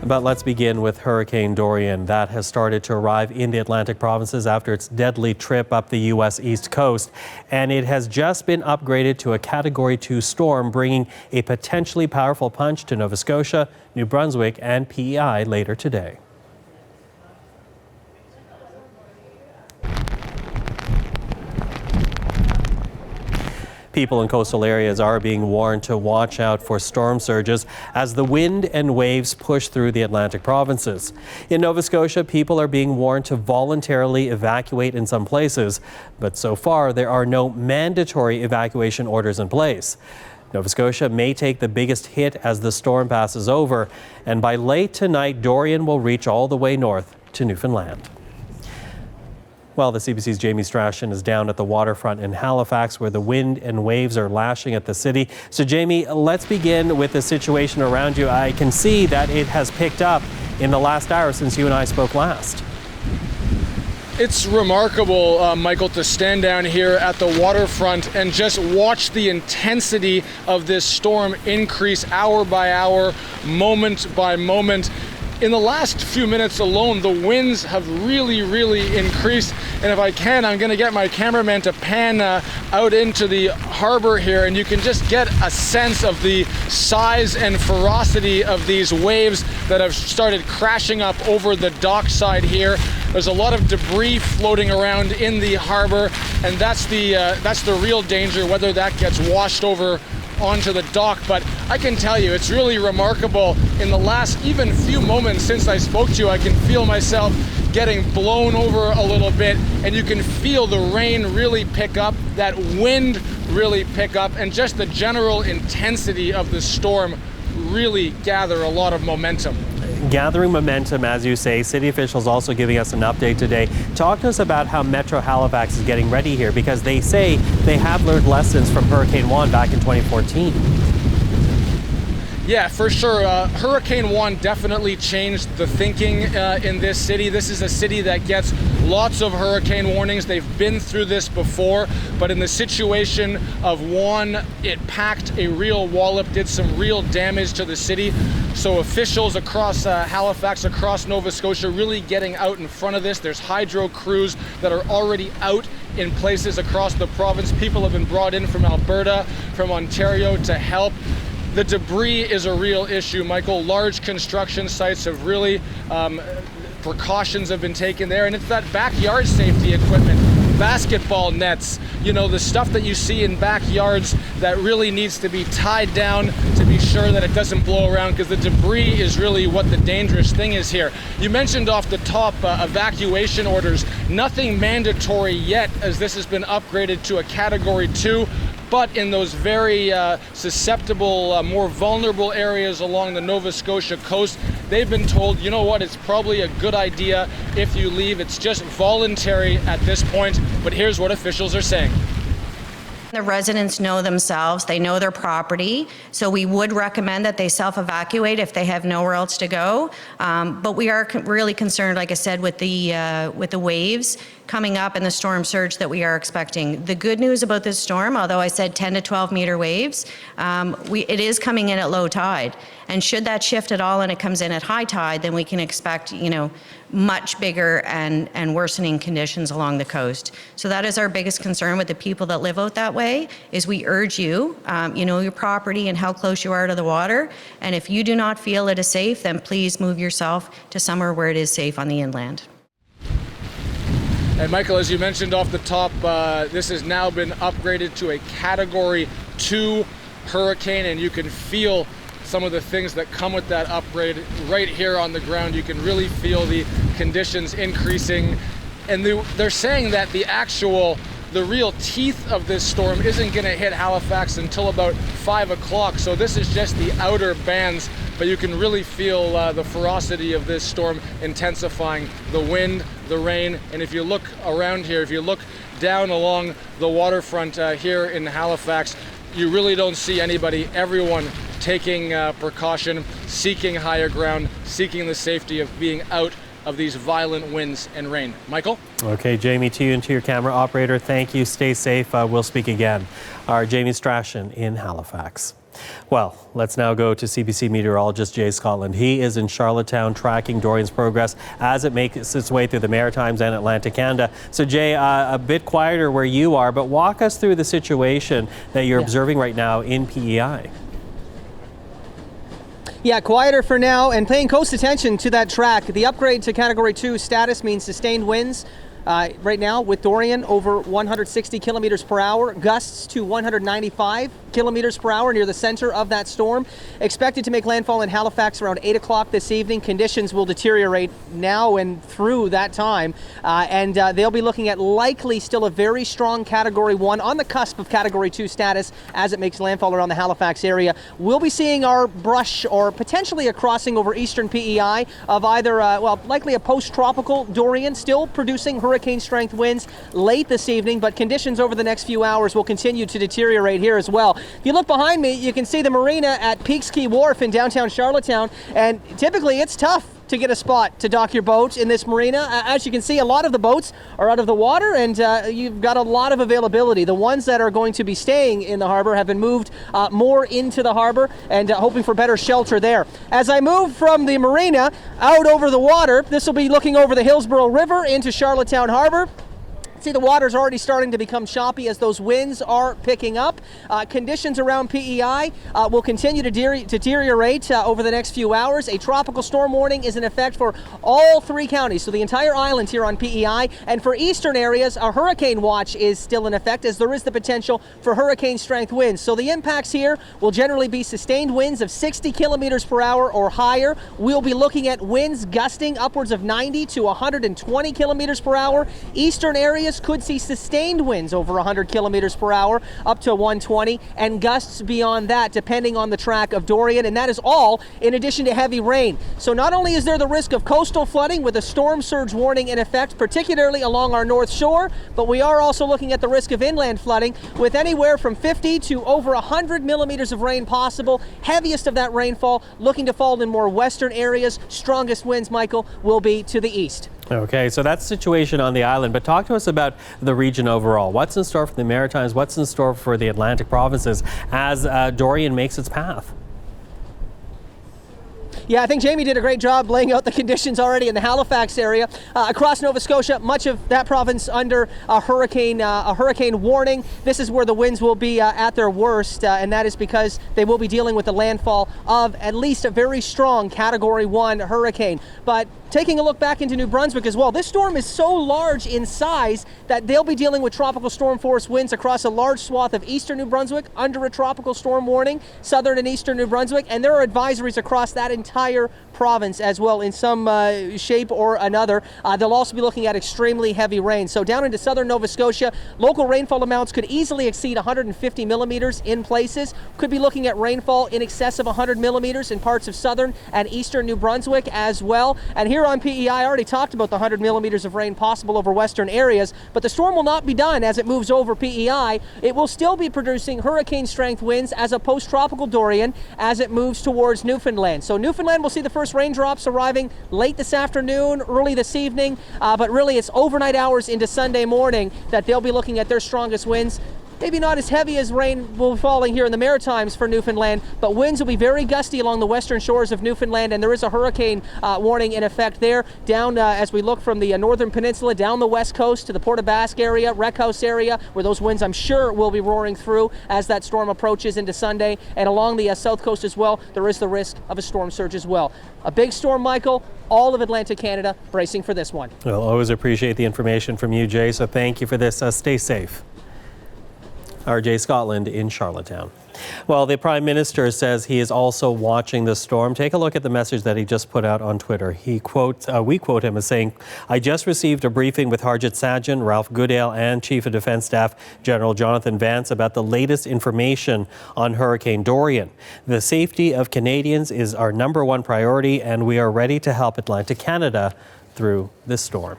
But let's begin with Hurricane Dorian. That has started to arrive in the Atlantic provinces after its deadly trip up the U.S. East Coast. And it has just been upgraded to a Category 2 storm, bringing a potentially powerful punch to Nova Scotia, New Brunswick, and PEI later today. People in coastal areas are being warned to watch out for storm surges as the wind and waves push through the Atlantic provinces. In Nova Scotia, people are being warned to voluntarily evacuate in some places, but so far there are no mandatory evacuation orders in place. Nova Scotia may take the biggest hit as the storm passes over, and by late tonight, Dorian will reach all the way north to Newfoundland. Well, the CBC's Jamie Strachan is down at the waterfront in Halifax, where the wind and waves are lashing at the city. So, Jamie, let's begin with the situation around you. I can see that it has picked up in the last hour since you and I spoke last. It's remarkable, Michael, to stand down here at the waterfront and just watch the intensity of this storm increase hour by hour, moment by moment. In the last few minutes alone, the winds have really increased. And if I can, I'm going to get my cameraman to pan out into the harbor here, and you can just get a sense of the size and ferocity of these waves that have started crashing up over the dockside here. There's a lot of debris floating around in the harbor, and that's the real danger, whether that gets washed over onto the dock. But I can tell you, it's really remarkable. In the last even few moments since I spoke to you, I can feel myself getting blown over a little bit, and you can feel the rain really pick up, that wind really pick up, and just the general intensity of the storm really gather a lot of momentum. Gathering momentum, as you say. City officials also giving us an update today. Talk to us about how Metro Halifax is getting ready here, because they say they have learned lessons from Hurricane Juan back in 2014. Yeah, for sure. Hurricane Juan definitely changed the thinking in this city. This is a city that gets lots of hurricane warnings. They've been through this before, but in the situation of Juan, it packed a real wallop, did some real damage to the city. So officials across Halifax, across Nova Scotia, really getting out in front of this. There's hydro crews that are already out in places across the province. People have been brought in from Alberta, from Ontario to help. The debris is a real issue, Michael. Large construction sites have really, precautions have been taken there, and it's that backyard safety equipment, basketball nets, you know, the stuff that you see in backyards that really needs to be tied down to be sure that it doesn't blow around, because the debris is really what the dangerous thing is here. You mentioned off the top evacuation orders. Nothing mandatory yet, as this has been upgraded to a Category 2. But in those very susceptible, more vulnerable areas along the Nova Scotia coast, they've been told, you know what, it's probably a good idea if you leave. It's just voluntary at this point. But here's what officials are saying. The residents know themselves, they know their property, so we would recommend that they self-evacuate if they have nowhere else to go. But we are really concerned, like I said, with the waves coming up and the storm surge that we are expecting. The good news about this storm, although I said 10 to 12 meter waves, it is coming in at low tide. And should that shift at all and it comes in at high tide, then we can expect, you know, much bigger and worsening conditions along the coast. So that is our biggest concern with the people that live out that way, is we urge you, you know your property and how close you are to the water. And if you do not feel it is safe, then please move yourself to somewhere where it is safe on the inland. And Michael, as you mentioned off the top, this has now been upgraded to a Category 2 hurricane, and you can feel some of the things that come with that upgrade right here on the ground. You can really feel the conditions increasing. And they're saying that the real teeth of this storm isn't going to hit Halifax until about 5 o'clock. So this is just the outer bands, but you can really feel the ferocity of this storm intensifying. The wind, the rain, and if you look around here, if you look down along the waterfront here in Halifax, you really don't see anybody. Everyone taking precaution, seeking higher ground, seeking the safety of being out of these violent winds and rain. Michael? Okay, Jamie, to you and to your camera operator, thank you. Stay safe. We'll speak again. Our Jamie Strachan in Halifax. Well, let's now go to CBC meteorologist Jay Scotland. He is in Charlottetown tracking Dorian's progress as it makes its way through the Maritimes and Atlantic Canada. So Jay, a bit quieter where you are, but walk us through the situation that you're observing right now in PEI. Yeah, quieter for now and paying close attention to that track. The upgrade to Category 2 status means sustained winds. Right now with Dorian over 160 kilometers per hour, gusts to 195 kilometers per hour near the center of that storm. Expected to make landfall in Halifax around 8 o'clock this evening. Conditions will deteriorate now and through that time. And they'll be looking at likely still a very strong Category 1 on the cusp of Category 2 status as it makes landfall around the Halifax area. We'll be seeing our brush or potentially a crossing over eastern PEI of either, likely a post-tropical Dorian still producing hurricane strength winds late this evening, but conditions over the next few hours will continue to deteriorate here as well. If you look behind me, you can see the marina at Peaks Quay Wharf in downtown Charlottetown, and typically it's tough to get a spot to dock your boat in this marina. As you can see, a lot of the boats are out of the water, and you've got a lot of availability. The ones that are going to be staying in the harbor have been moved more into the harbor and hoping for better shelter there. As I move from the marina out over the water, this will be looking over the Hillsborough River into Charlottetown Harbor. See, the water's already starting to become choppy as those winds are picking up. Conditions around PEI will continue to deteriorate over the next few hours. A tropical storm warning is in effect for all 3 counties, so the entire island here on PEI. And for eastern areas, a hurricane watch is still in effect as there is the potential for hurricane strength winds. So the impacts here will generally be sustained winds of 60 kilometers per hour or higher. We'll be looking at winds gusting upwards of 90 to 120 kilometers per hour. Eastern areas could see sustained winds over 100 kilometers per hour up to 120 and gusts beyond that depending on the track of Dorian, and that is all in addition to heavy rain. So not only is there the risk of coastal flooding with a storm surge warning in effect, particularly along our north shore, but we are also looking at the risk of inland flooding with anywhere from 50 to over 100 millimeters of rain possible. Heaviest of that rainfall looking to fall in more western areas. Strongest winds, Michael, will be to the east. Okay, so that's the situation on the island, but talk to us about the region overall. What's in store for the Maritimes? What's in store for the Atlantic provinces as Dorian makes its path? Yeah, I think Jamie did a great job laying out the conditions already in the Halifax area. Across Nova Scotia, much of that province under a hurricane warning. This is where the winds will be at their worst, and that is because they will be dealing with the landfall of at least a very strong Category 1 hurricane. But taking a look back into New Brunswick as well, this storm is so large in size that they'll be dealing with tropical storm force winds across a large swath of eastern New Brunswick under a tropical storm warning, southern and eastern New Brunswick, and there are advisories across that entire province as well in some shape or another. They'll also be looking at extremely heavy rain. So down into southern Nova Scotia, local rainfall amounts could easily exceed 150 millimeters in places. Could be looking at rainfall in excess of 100 millimeters in parts of southern and eastern New Brunswick as well. And here on PEI, I already talked about the 100 millimeters of rain possible over western areas, but the storm will not be done as it moves over PEI. It will still be producing hurricane strength winds as a post-tropical Dorian as it moves towards Newfoundland. So Newfoundland will see the first raindrops arriving late this afternoon, early this evening, but really it's overnight hours into Sunday morning that they'll be looking at their strongest winds. Maybe not as heavy as rain will be falling here in the Maritimes for Newfoundland, but winds will be very gusty along the western shores of Newfoundland, and there is a hurricane warning in effect there down as we look from the northern peninsula down the west coast to the Port aux Basques area, Wreck House area, where those winds I'm sure will be roaring through as that storm approaches into Sunday, and along the south coast as well, there is the risk of a storm surge as well. A big storm, Michael. All of Atlantic Canada bracing for this one. Well, always appreciate the information from you, Jay, so thank you for this. Stay safe. RJ Scotland in Charlottetown. Well, the Prime Minister says he is also watching the storm. Take a look at the message that he just put out on Twitter. We quote him as saying, "I just received a briefing with Harjit Sajjan, Ralph Goodale, and Chief of Defence Staff General Jonathan Vance about the latest information on Hurricane Dorian. The safety of Canadians is our #1 priority, and we are ready to help Atlantic Canada through this storm."